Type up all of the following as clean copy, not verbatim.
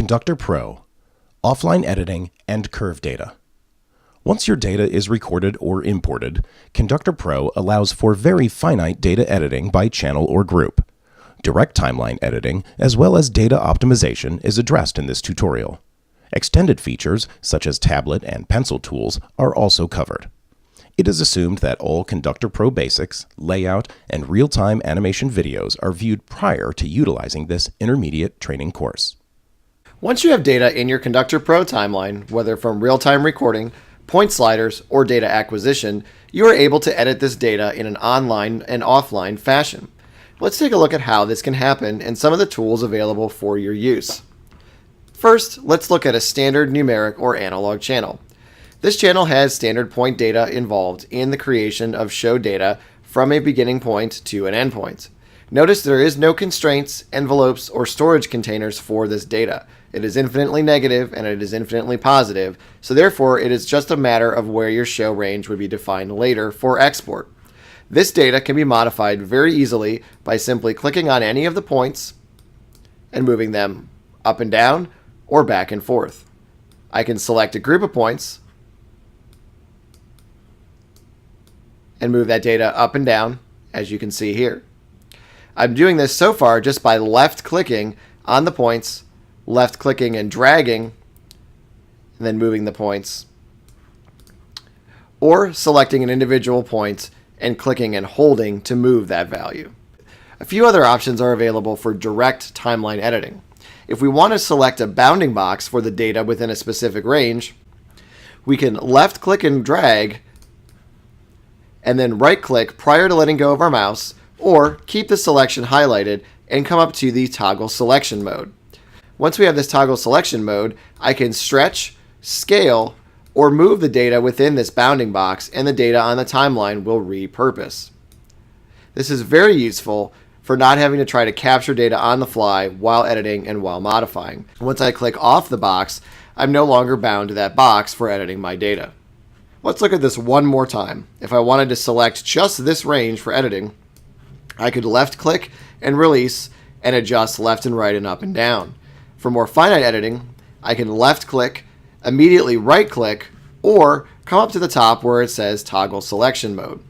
CondcutorPro, offline editing, and curve data. Once your data is recorded or imported, CondcutorPro allows for very finite data editing by channel or group. Direct timeline editing, as well as data optimization, is addressed in this tutorial. Extended features, such as tablet and pencil tools, are also covered. It is assumed that all CondcutorPro basics, layout, and real-time animation videos are viewed prior to utilizing this intermediate training course. Once you have data in your CondcutorPro timeline, whether from real-time recording, point sliders, or data acquisition, you are able to edit this data in an online and offline fashion. Let's take a look at how this can happen and some of the tools available for your use. First, let's look at a standard numeric or analog channel. This channel has standard point data involved in the creation of show data from a beginning point to an endpoint. Notice there is no constraints, envelopes, or storage containers for this data. It is infinitely negative and it is infinitely positive, so therefore it is just a matter of where your show range would be defined later for export. This data can be modified very easily by simply clicking on any of the points and moving them up and down or back and forth. I can select a group of points and move that data up and down, as you can see here. I'm doing this so far just by left clicking on the points, left clicking and dragging, and then moving the points, or selecting an individual point and clicking and holding to move that value. A few other options are available for direct timeline editing. If we want to select a bounding box for the data within a specific range, we can left click and drag and then right click prior to letting go of our mouse, or keep the selection highlighted and come up to the toggle selection mode. Once we have this toggle selection mode, I can stretch, scale, or move the data within this bounding box, and the data on the timeline will repurpose. This is very useful for not having to try to capture data on the fly while editing and while modifying. Once I click off the box, I'm no longer bound to that box for editing my data. Let's look at this one more time. If I wanted to select just this range for editing, I could left click and release and adjust left and right and up and down. For more finite editing, I can left click, immediately right click, or come up to the top where it says toggle selection mode.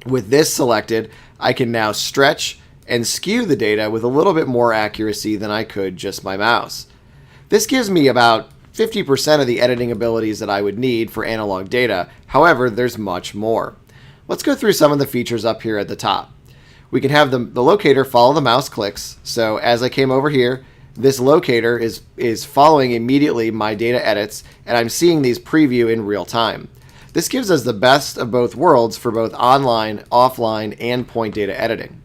With this selected, I can now stretch and skew the data with a little bit more accuracy than I could just my mouse. This gives me about 50% of the editing abilities that I would need for analog data. However, there's much more. Let's go through some of the features up here at the top. We can have the locator follow the mouse clicks. So as I came over here, this locator is following immediately my data edits, and I'm seeing these preview in real time. This gives us the best of both worlds for both online, offline, and point data editing.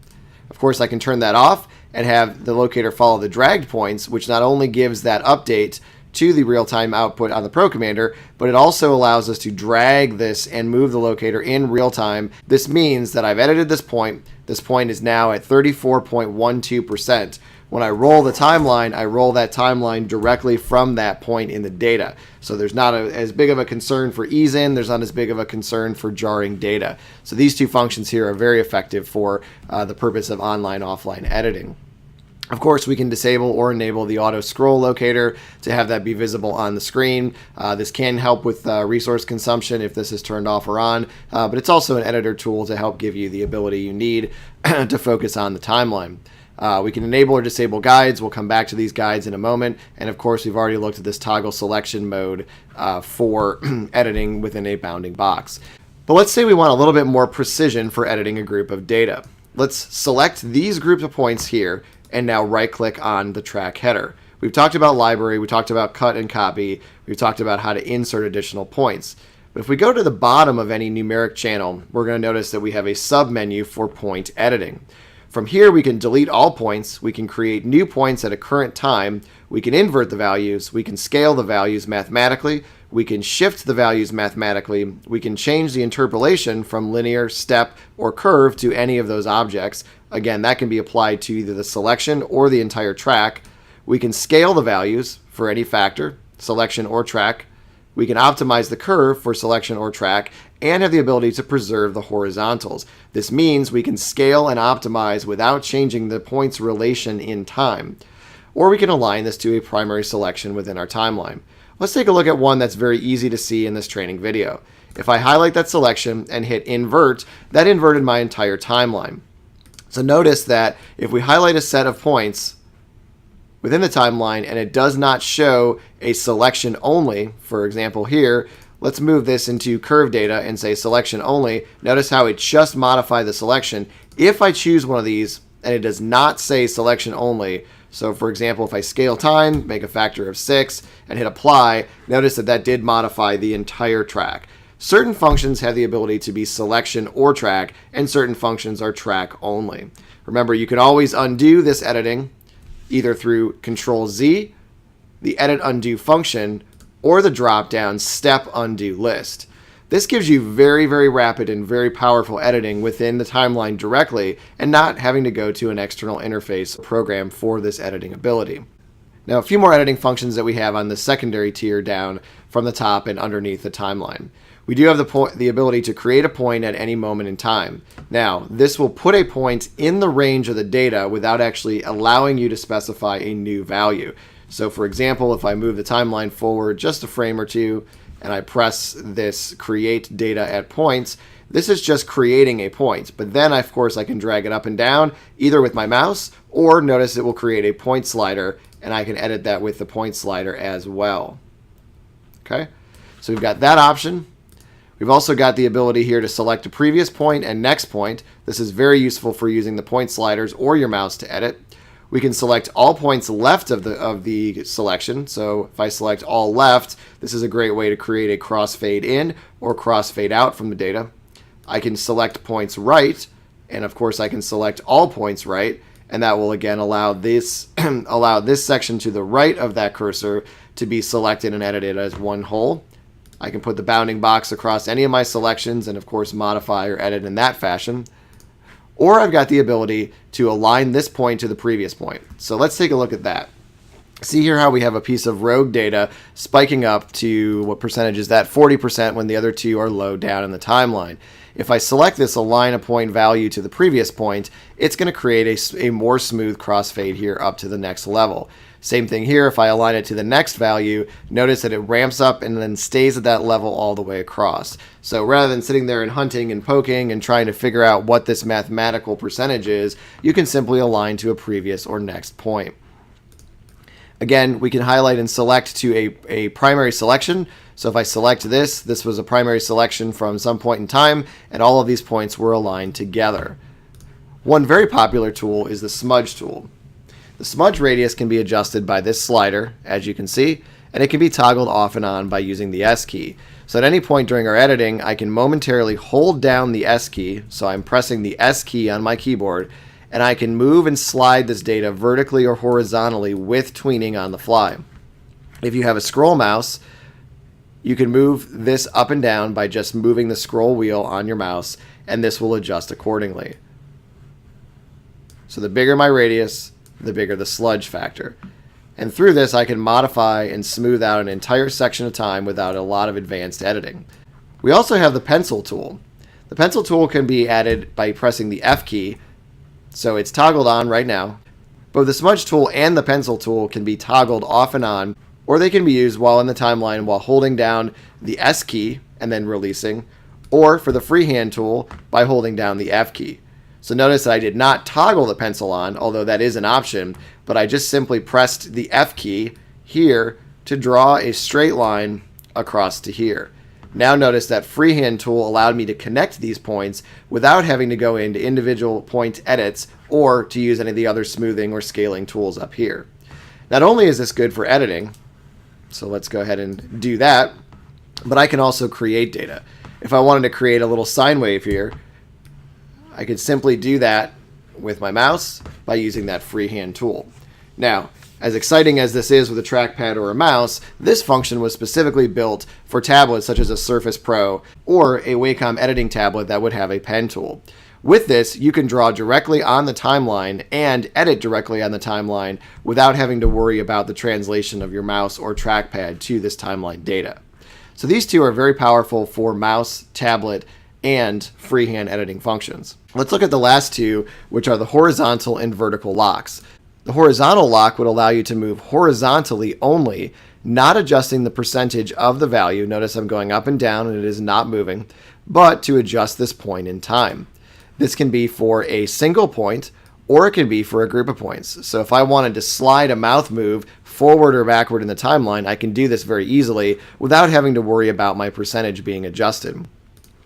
Of course, I can turn that off and have the locator follow the dragged points, which not only gives that update to the real-time output on the Pro Commander, but it also allows us to drag this and move the locator in real time. This means that I've edited this point. This point is now at 34.12%. When I roll the timeline, I roll that timeline directly from that point in the data. So there's not as big of a concern for ease in, there's not as big of a concern for jarring data. So these two functions here are very effective for the purpose of online-offline editing. Of course, we can disable or enable the auto scroll locator to have that be visible on the screen. This can help with resource consumption if this is turned off or on, but it's also an editor tool to help give you the ability you need to focus on the timeline. We can enable or disable guides. We'll come back to these guides in a moment. And of course, we've already looked at this toggle selection mode for editing within a bounding box. But let's say we want a little bit more precision for editing a group of data. Let's select these groups of points here and now right click on the track header. We've talked about library, we talked about cut and copy, we've talked about how to insert additional points. But if we go to the bottom of any numeric channel, we're going to notice that we have a sub-menu for point editing. From here, we can delete all points, we can create new points at a current time, we can invert the values, we can scale the values mathematically, we can shift the values mathematically, we can change the interpolation from linear, step, or curve to any of those objects. Again, that can be applied to either the selection or the entire track. We can scale the values for any factor, selection or track. We can optimize the curve for selection or track and have the ability to preserve the horizontals. This means we can scale and optimize without changing the points relation in time. or we can align this to a primary selection within our timeline. Let's take a look at one that's very easy to see in this training video. If I highlight that selection and hit invert, that inverted my entire timeline. So notice that if we highlight a set of points within the timeline and it does not show a selection only, for example here, let's move this into curve data and say selection only. Notice how it just modified the selection. If I choose one of these and it does not say selection only, so for example, if I scale time, make a factor of 6, and hit apply, notice that that did modify the entire track. Certain functions have the ability to be selection or track, and certain functions are track only. Remember, you can always undo this editing either through Control-Z, the edit undo function, or the drop-down step undo list. This gives you very, very rapid and very powerful editing within the timeline directly and not having to go to an external interface program for this editing ability. Now, a few more editing functions that we have on the secondary tier down from the top and underneath the timeline. We do have the ability to create a point at any moment in time. Now, this will put a point in the range of the data without actually allowing you to specify a new value. So for example, if I move the timeline forward just a frame or two and I press this create data at points, this is just creating a point. But then, of course, I can drag it up and down either with my mouse, or notice it will create a point slider and I can edit that with the point slider as well. Okay, so we've got that option. We've also got the ability here to select a previous point and next point. This is very useful for using the point sliders or your mouse to edit. We can select all points left of the selection. So if I select all left, this is a great way to create a crossfade in or crossfade out from the data. I can select points right, and of course I can select all points right, and that will again allow this allow this section to the right of that cursor to be selected and edited as one whole. I can put the bounding box across any of my selections and of course modify or edit in that fashion. Or I've got the ability to align this point to the previous point. So let's take a look at that. See here how we have a piece of rogue data spiking up to what percentage is that? 40% when the other two are low down in the timeline. If I select this align a point value to the previous point, it's going to create a more smooth crossfade here up to the next level. Same thing here, if I align it to the next value, notice that it ramps up and then stays at that level all the way across. So rather than sitting there and hunting and poking and trying to figure out what this mathematical percentage is, you can simply align to a previous or next point. Again, we can highlight and select to a primary selection. So if I select this was a primary selection from some point in time, and all of these points were aligned together. One very popular tool is the smudge tool. The smudge radius can be adjusted by this slider, as you can see, and it can be toggled off and on by using the S key. So at any point during our editing, I can momentarily hold down the S key, so I'm pressing the S key on my keyboard, and I can move and slide this data vertically or horizontally with tweening on the fly. If you have a scroll mouse, you can move this up and down by just moving the scroll wheel on your mouse, and this will adjust accordingly. So the bigger my radius, the bigger the sludge factor. And through this, I can modify and smooth out an entire section of time without a lot of advanced editing. We also have the pencil tool. The pencil tool can be added by pressing the F key, so it's toggled on right now. Both the smudge tool and the pencil tool can be toggled off and on, or they can be used while in the timeline while holding down the S key and then releasing, or for the freehand tool by holding down the F key. So notice that I did not toggle the pencil on, although that is an option, but I just simply pressed the F key here to draw a straight line across to here. Now notice that freehand tool allowed me to connect these points without having to go into individual point edits or to use any of the other smoothing or scaling tools up here. Not only is this good for editing, so let's go ahead and do that, but I can also create data. If I wanted to create a little sine wave here, I could simply do that with my mouse by using that freehand tool. Now, as exciting as this is with a trackpad or a mouse, this function was specifically built for tablets such as a Surface Pro or a Wacom editing tablet that would have a pen tool. With this, you can draw directly on the timeline and edit directly on the timeline without having to worry about the translation of your mouse or trackpad to this timeline data. So these two are very powerful for mouse, tablet, and freehand editing functions. Let's look at the last two, which are the horizontal and vertical locks. The horizontal lock would allow you to move horizontally only, not adjusting the percentage of the value. Notice I'm going up and down and it is not moving, but to adjust this point in time. This can be for a single point, or it can be for a group of points. So if I wanted to slide a mouth move forward or backward in the timeline, I can do this very easily without having to worry about my percentage being adjusted.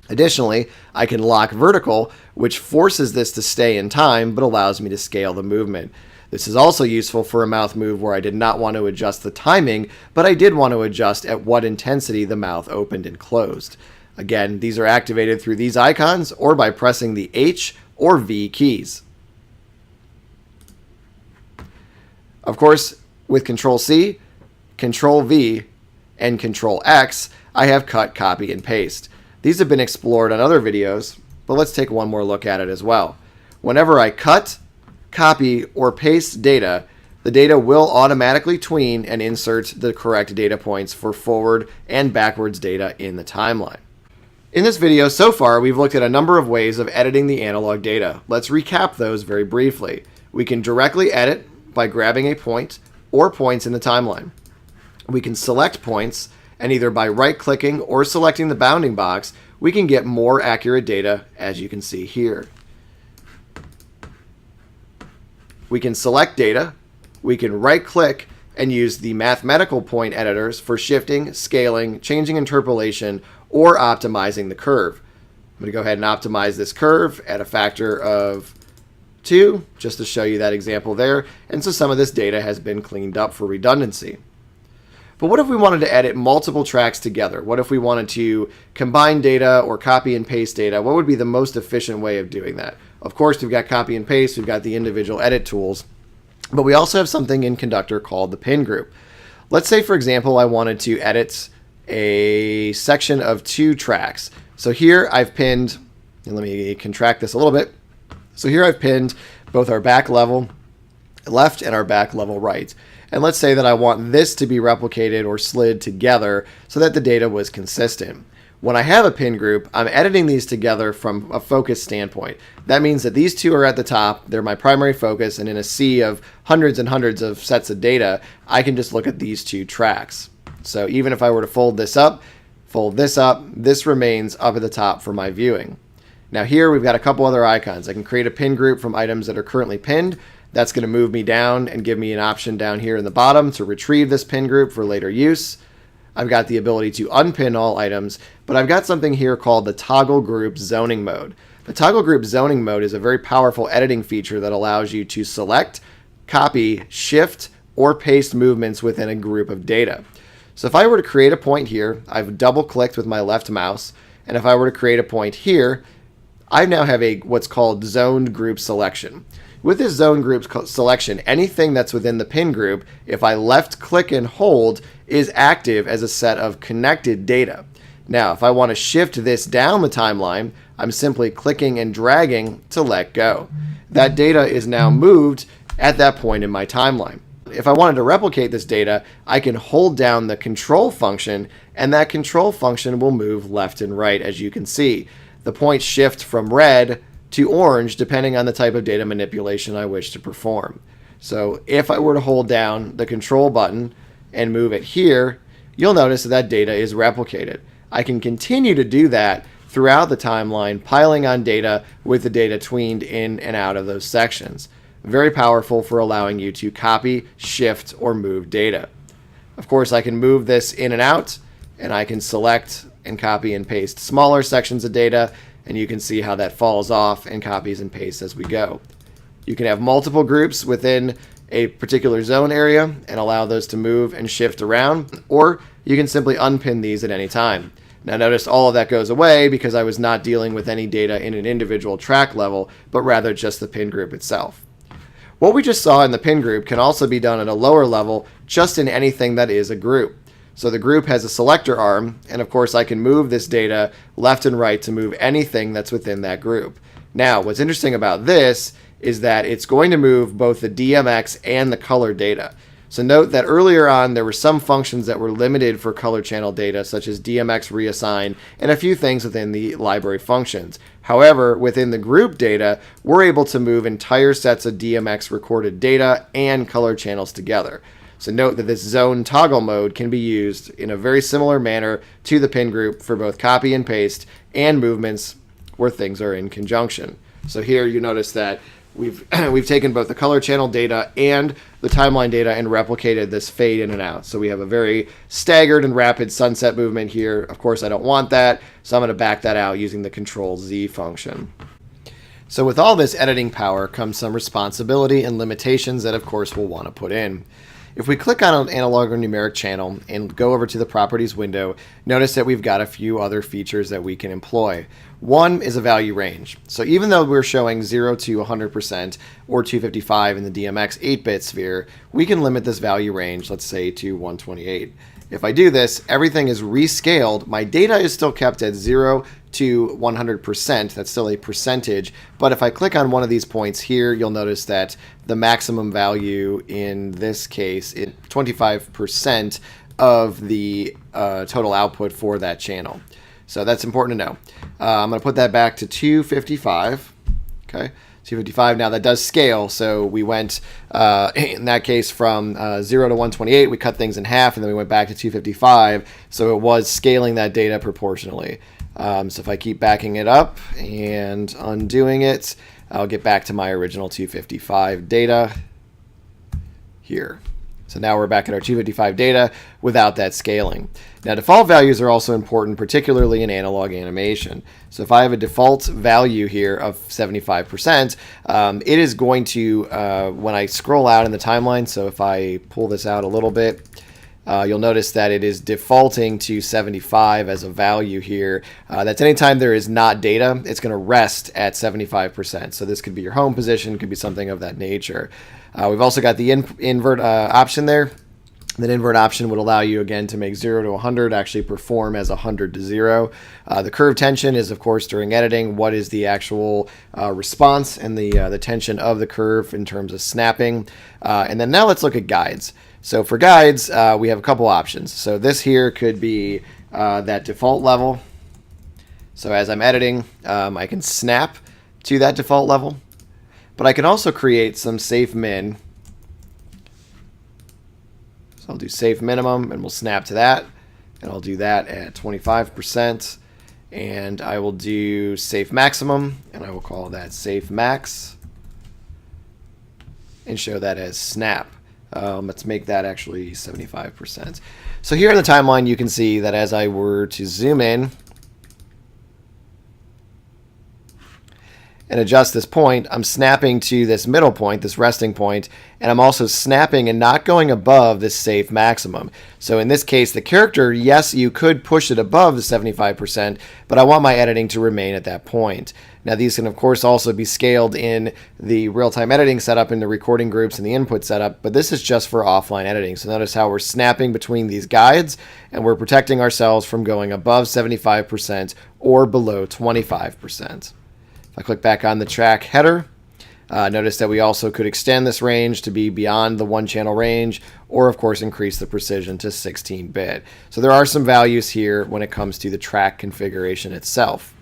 Additionally, I can lock vertical, which forces this to stay in time but allows me to scale the movement. This is also useful for a mouth move where I did not want to adjust the timing, but I did want to adjust at what intensity the mouth opened and closed. Again, these are activated through these icons or by pressing the H or V keys. Of course, with Control-C, Control-V, and Control-X, I have cut, copy, and paste. These have been explored on other videos, but let's take one more look at it as well. Whenever I cut, copy, or paste data, the data will automatically tween and insert the correct data points for forward and backwards data in the timeline. In this video so far, we've looked at a number of ways of editing the analog data. Let's recap those very briefly. We can directly edit by grabbing a point or points in the timeline. We can select points, and either by right-clicking or selecting the bounding box, we can get more accurate data, as you can see here. We can select data, we can right-click and use the mathematical point editors for shifting, scaling, changing interpolation, or optimizing the curve. I'm going to go ahead and optimize this curve at a factor of 2, just to show you that example there, and so some of this data has been cleaned up for redundancy. But what if we wanted to edit multiple tracks together? What if we wanted to combine data or copy and paste data? What would be the most efficient way of doing that? Of course, we've got copy and paste, we've got the individual edit tools, but we also have something in Conductor called the pin group. Let's say, for example, I wanted to edit a section of 2 tracks. So here I've pinned, and let me contract this a little bit. So here I've pinned both our back level left and our back level right. And let's say that I want this to be replicated or slid together so that the data was consistent. When I have a pin group, I'm editing these together from a focus standpoint. That means that these 2 are at the top, they're my primary focus, and in a sea of hundreds and hundreds of sets of data, I can just look at these 2 tracks. So even if I were to fold this up, this remains up at the top for my viewing. Now here we've got a couple other icons. I can create a pin group from items that are currently pinned. That's going to move me down and give me an option down here in the bottom to retrieve this pin group for later use. I've got the ability to unpin all items, but I've got something here called the toggle group zoning mode. The toggle group zoning mode is a very powerful editing feature that allows you to select, copy, shift, or paste movements within a group of data. So if I were to create a point here, I've double-clicked with my left mouse, and if I were to create a point here, I now have what's called zoned group selection. With this zone group selection, anything that's within the pin group, if I left click and hold, is active as a set of connected data. Now, if I want to shift this down the timeline, I'm simply clicking and dragging to let go. That data is now moved at that point in my timeline. If I wanted to replicate this data, I can hold down the control function, and that control function will move left and right, as you can see. The points shift from red to orange depending on the type of data manipulation I wish to perform. So if I were to hold down the control button and move it here, you'll notice that data is replicated. I can continue to do that throughout the timeline, piling on data with the data tweened in and out of those sections. Very powerful for allowing you to copy, shift, or move data. Of course, I can move this in and out, and I can select and copy and paste smaller sections of data, and you can see how that falls off and copies and pastes as we go. You can have multiple groups within a particular zone area and allow those to move and shift around, or you can simply unpin these at any time. Now notice all of that goes away because I was not dealing with any data in an individual track level, but rather just the pin group itself. What we just saw in the pin group can also be done at a lower level, just in anything that is a group. So the group has a selector arm, and of course I can move this data left and right to move anything that's within that group. Now, what's interesting about this is that it's going to move both the DMX and the color data. So note that earlier on there were some functions that were limited for color channel data, such as DMX reassign and a few things within the library functions. However, within the group data, we're able to move entire sets of DMX recorded data and color channels together. So note that this zone toggle mode can be used in a very similar manner to the pin group for both copy and paste and movements where things are in conjunction. So here you notice that we've taken both the color channel data and the timeline data and replicated this fade in and out. So we have a very staggered and rapid sunset movement here. Of course, I don't want that, so I'm going to back that out using the Control-Z function. So with all this editing power comes some responsibility and limitations that, of course, we'll want to put in. If we click on an analog or numeric channel and go over to the properties window, notice that we've got a few other features that we can employ. One is a value range. So even though we're showing 0 to 100% or 255 in the DMX 8-bit sphere, we can limit this value range, let's say, to 128. If I do this, everything is rescaled. My data is still kept at 0 to 100%. That's still a percentage. But if I click on one of these points here, you'll notice that the maximum value in this case is 25% of the total output for that channel. So that's important to know. I'm going to put that back to 255. Okay. 255. Now that does scale, so we went in that case from 0 to 128. We cut things in half, and then we went back to 255. So it was scaling that data proportionally. So if I keep backing it up and undoing it, I'll get back to my original 255 data here. So now we're back at our 255 data without that scaling. Now default values are also important, particularly in analog animation. So if I have a default value here of 75%, it is going to, when I scroll out in the timeline, so if I pull this out a little bit, you'll notice that it is defaulting to 75 as a value here. That's anytime there is not data, it's going to rest at 75%. So this could be your home position, could be something of that nature. We've also got the invert option there. That invert option would allow you, again, to make 0 to 100 actually perform as 100 to 0. The curve tension is, of course, during editing, what is the actual response and the tension of the curve in terms of snapping. And then now let's look at guides. So for guides, we have a couple options. So this here could be that default level. So as I'm editing, I can snap to that default level. But I can also create some safe min. So I'll do safe minimum, and we'll snap to that. And I'll do that at 25%. And I will do safe maximum, and I will call that safe max. And show that as snap. Let's make that actually 75%. So here in the timeline, you can see that as I were to zoom in and adjust this point, I'm snapping to this middle point, this resting point, and I'm also snapping and not going above this safe maximum. So in this case, the character, yes, you could push it above the 75%, but I want my editing to remain at that point. Now these can of course also be scaled in the real-time editing setup, in the recording groups and the input setup, but this is just for offline editing. So notice how we're snapping between these guides, and we're protecting ourselves from going above 75% or below 25%. I click back on the track header. Notice that we also could extend this range to be beyond the one channel range, or of course increase the precision to 16-bit. So there are some values here when it comes to the track configuration itself.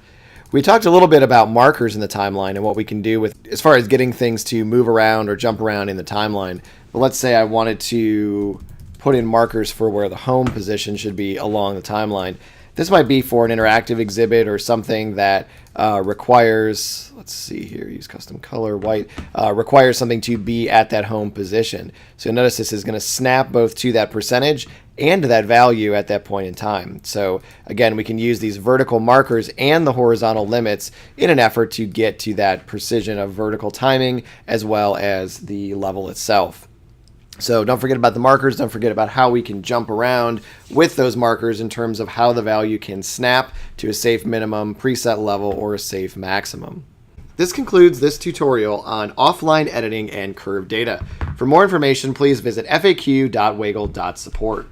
We talked a little bit about markers in the timeline and what we can do with as far as getting things to move around or jump around in the timeline. But let's say I wanted to put in markers for where the home position should be along the timeline. This might be for an interactive exhibit or something that requires, let's see here, use custom color, white, requires something to be at that home position. So notice this is going to snap both to that percentage and to that value at that point in time. So again, we can use these vertical markers and the horizontal limits in an effort to get to that precision of vertical timing as well as the level itself. So don't forget about the markers. Don't forget about how we can jump around with those markers in terms of how the value can snap to a safe minimum, preset level, or a safe maximum. This concludes this tutorial on offline editing and curve data. For more information, please visit faq.waggle.support.